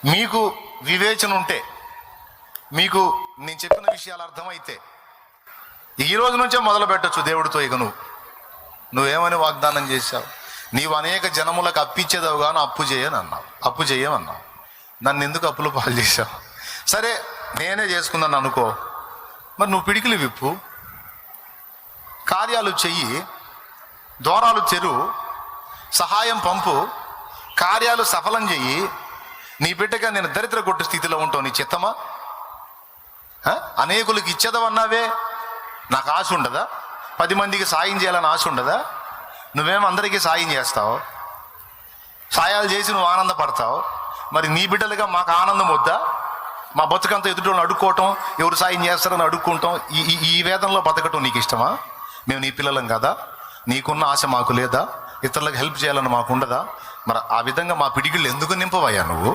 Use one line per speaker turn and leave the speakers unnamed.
మీకు వివేచన ఉంటే, మీకు నేను చెప్పిన విషయాలు అర్థమైతే ఈ రోజు నుంచే మొదలు పెట్టచ్చు దేవుడితో. ఇక నువ్వేమని వాగ్దానం చేశావు? నీవు అనేక జనములకు అప్పిచ్చేదావు కానీ అప్పు చేయమన్నావు. నన్ను ఎందుకు అప్పులు పాలు చేశావు? సరే నేనే చేసుకున్నాను అనుకో, మరి నువ్వు పిడికిలు విప్పు, కార్యాలు చెయ్యి, ద్వారాలు తెరువు, సహాయం పంపు, కార్యాలు సఫలం చెయ్యి. నీ బిడ్డగా నేను దరిద్ర కొట్టు స్థితిలో ఉంటావు. నీ చిత్తమా? అనేకులకు ఇచ్చేదవన్నావే, నాకు ఆశ ఉండదా? 10 మందికి సాయం చేయాలని ఆశ ఉండదా? నువ్వేమో అందరికీ సాయం చేస్తావు, సాయాలు చేసి నువ్వు ఆనందపడతావు. మరి నీ బిడ్డలుగా మాకు ఆనందం వద్దా? మా బతుకంతా ఎదుటోళ్ళని అడుక్కోవటం, ఎవరు సాయం చేస్తారని అడుక్కుంటాం, ఈ వేదంలో బతకటం నీకు ఇష్టమా? మేము నీ పిల్లలం కదా? నీకున్న ఆశ మాకు లేదా? ఇతరులకు హెల్ప్ చేయాలని మాకు ఉండదా? మరి ఆ విధంగా మా పిడికిళ్ళు ఎందుకు నింపవయ్యా నువ్వు?